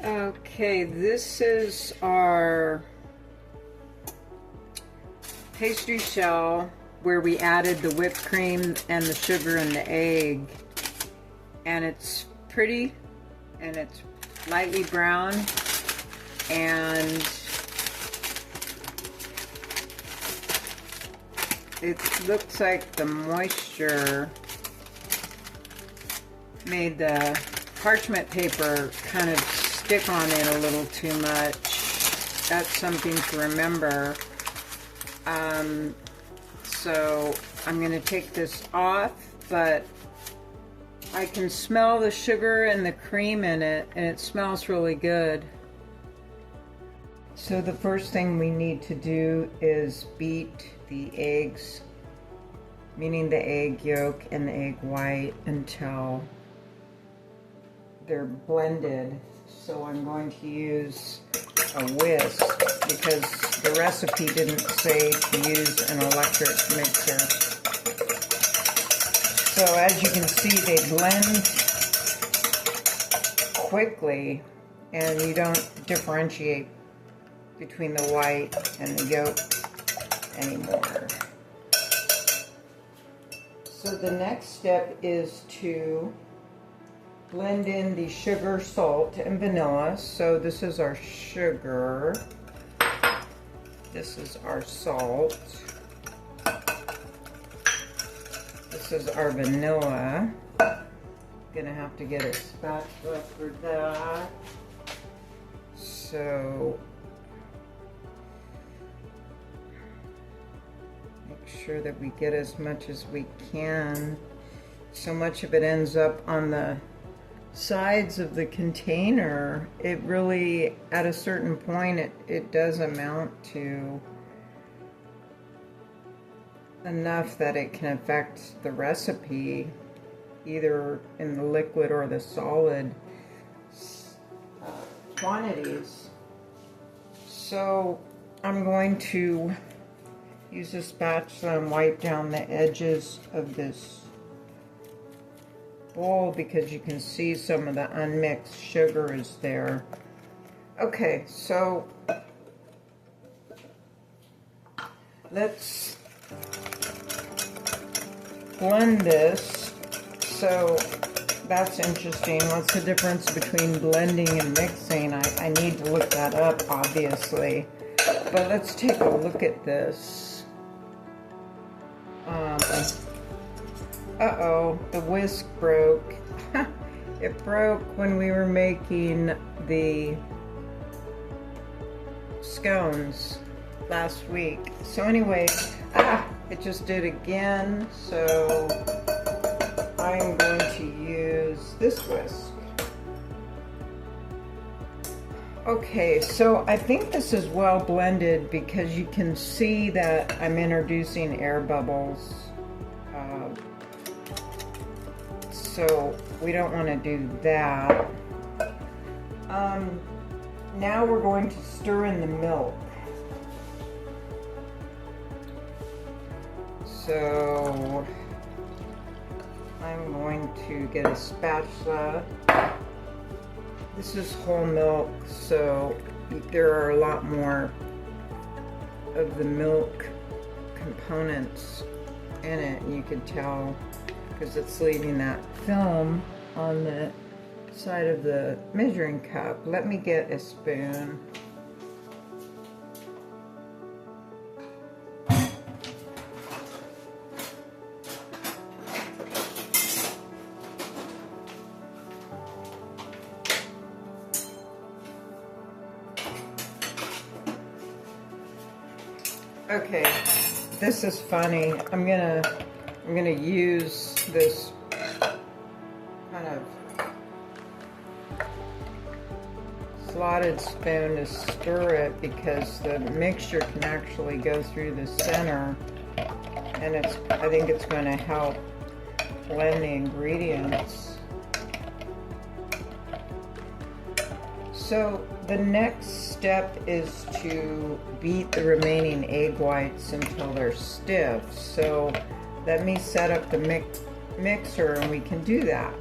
Okay, this is our pastry shell where we added the whipped cream and the sugar and the egg. And it's pretty and it's lightly brown, and it looks like the moisture made the parchment paper kind of stick on it a little too much. That's something to remember. So I'm going to take this off, but I can smell the sugar and the cream in it, and it smells really good. So the first thing we need to do is beat the eggs, meaning the egg yolk and the egg white, until they're blended. So I'm going to use a whisk because the recipe didn't say to use an electric mixer. So as you can see, they blend quickly and you don't differentiate between the white and the yolk anymore. So the next step is to blend in the sugar, salt, and vanilla. So this is our sugar. This is our salt. This is our vanilla. Gonna have to get a spatula for that. So make sure that we get as much as we can. So much of it ends up on the sides of the container. It really, at a certain point, it does amount to enough that it can affect the recipe, either in the liquid or the solid quantities. So I'm going to use a spatula and wipe down the edges of this bowl because you can see some of the unmixed sugar is there. Okay, so let's blend this. So that's interesting. What's the difference between blending and mixing? I need to look that up, obviously. But let's take a look at this. Uh-oh, the whisk broke. It broke when we were making the scones last week. So anyway, it just did again. So I'm going to use this whisk. Okay, so I think this is well blended because you can see that I'm introducing air bubbles. So we don't want to do that. Now we're going to stir in the milk. So I'm going to get a spatula. This is whole milk, so there are a lot more of the milk components in it. You can tell because it's leaving that film on the side of the measuring cup. Let me get a spoon. Okay, this is funny. I'm gonna use this kind of slotted spoon to stir it because the mixture can actually go through the center, and I think it's going to help blend the ingredients. So the next step is to beat the remaining egg whites until they're stiff. So let me set up the mixer and we can do that.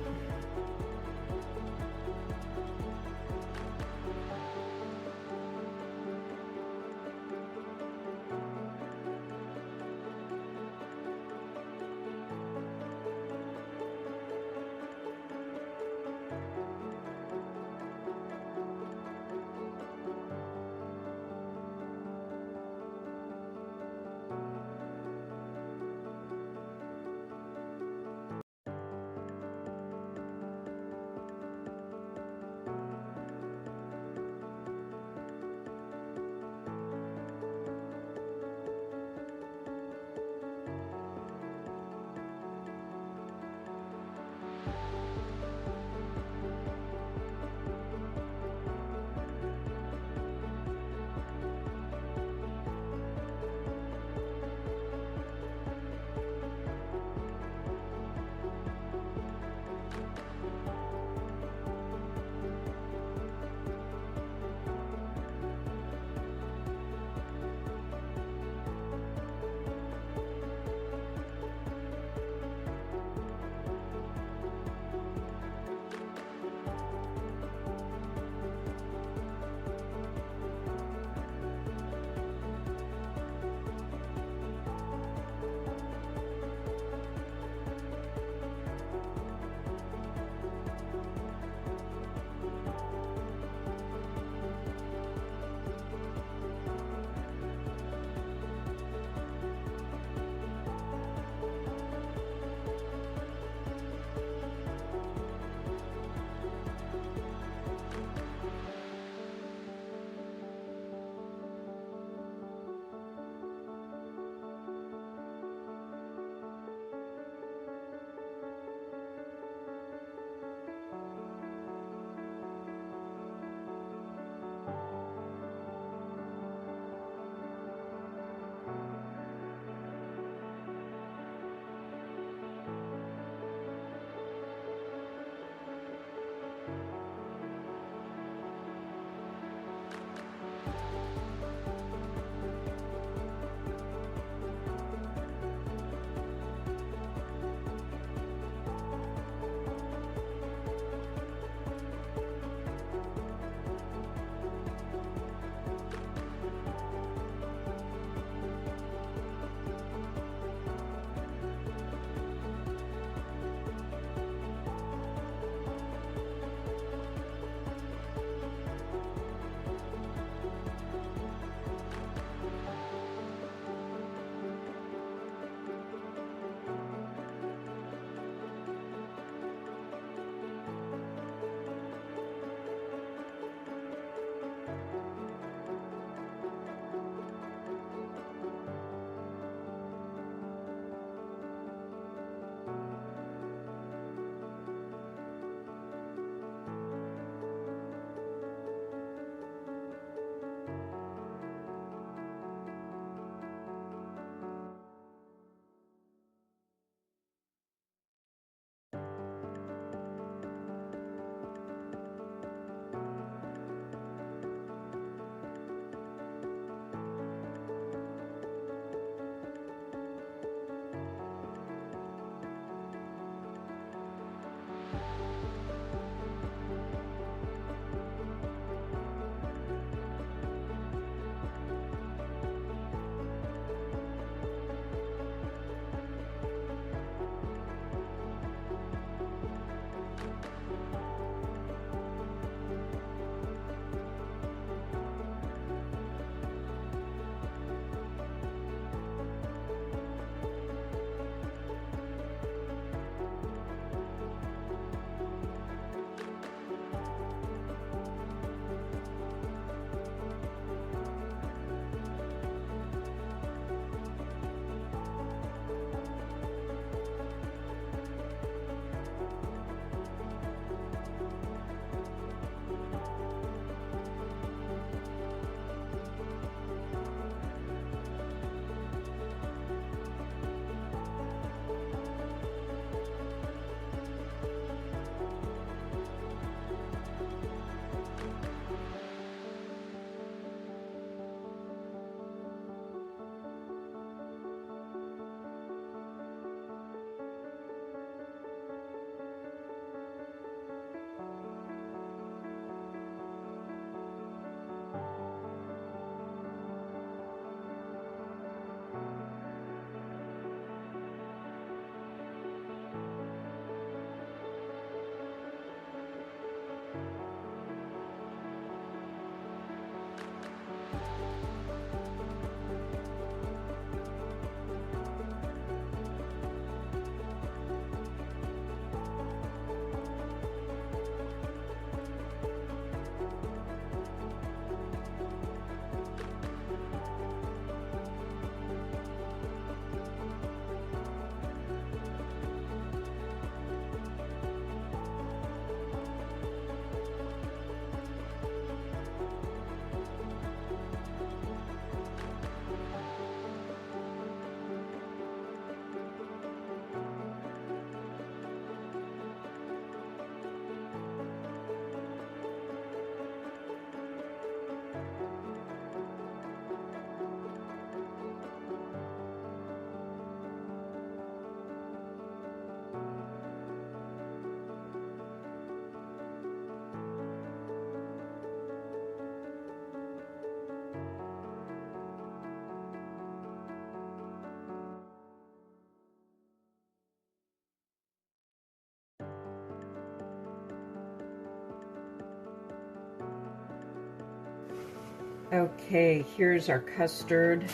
Okay, here's our custard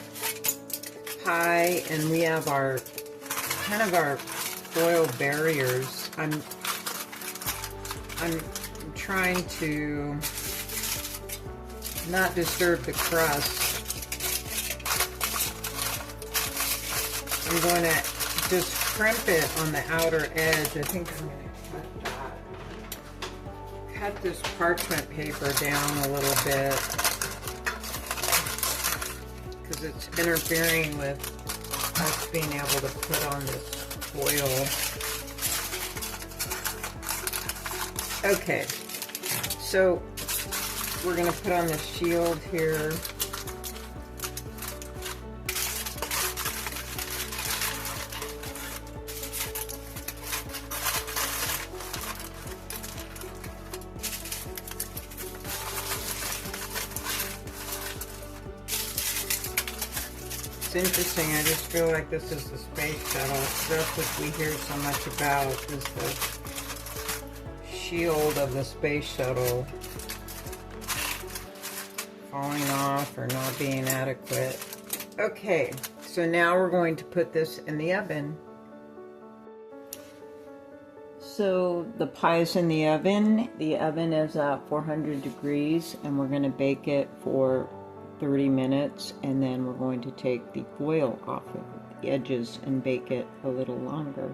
pie, and we have our kind of our foil barriers. I'm trying to not disturb the crust. I'm going to just crimp it on the outer edge. I think I'm going to cut this parchment paper down a little bit because it's interfering with us being able to put on this foil. Okay, so we're going to put on the shield here. It's interesting, I just feel like this is the space shuttle. Stuff that we hear so much about is the shield of the space shuttle falling off or not being adequate. Okay, so now we're going to put this in the oven. So the pie is in the oven. The oven is at 400 degrees and we're going to bake it for 30 minutes, and then we're going to take the foil off of the edges and bake it a little longer.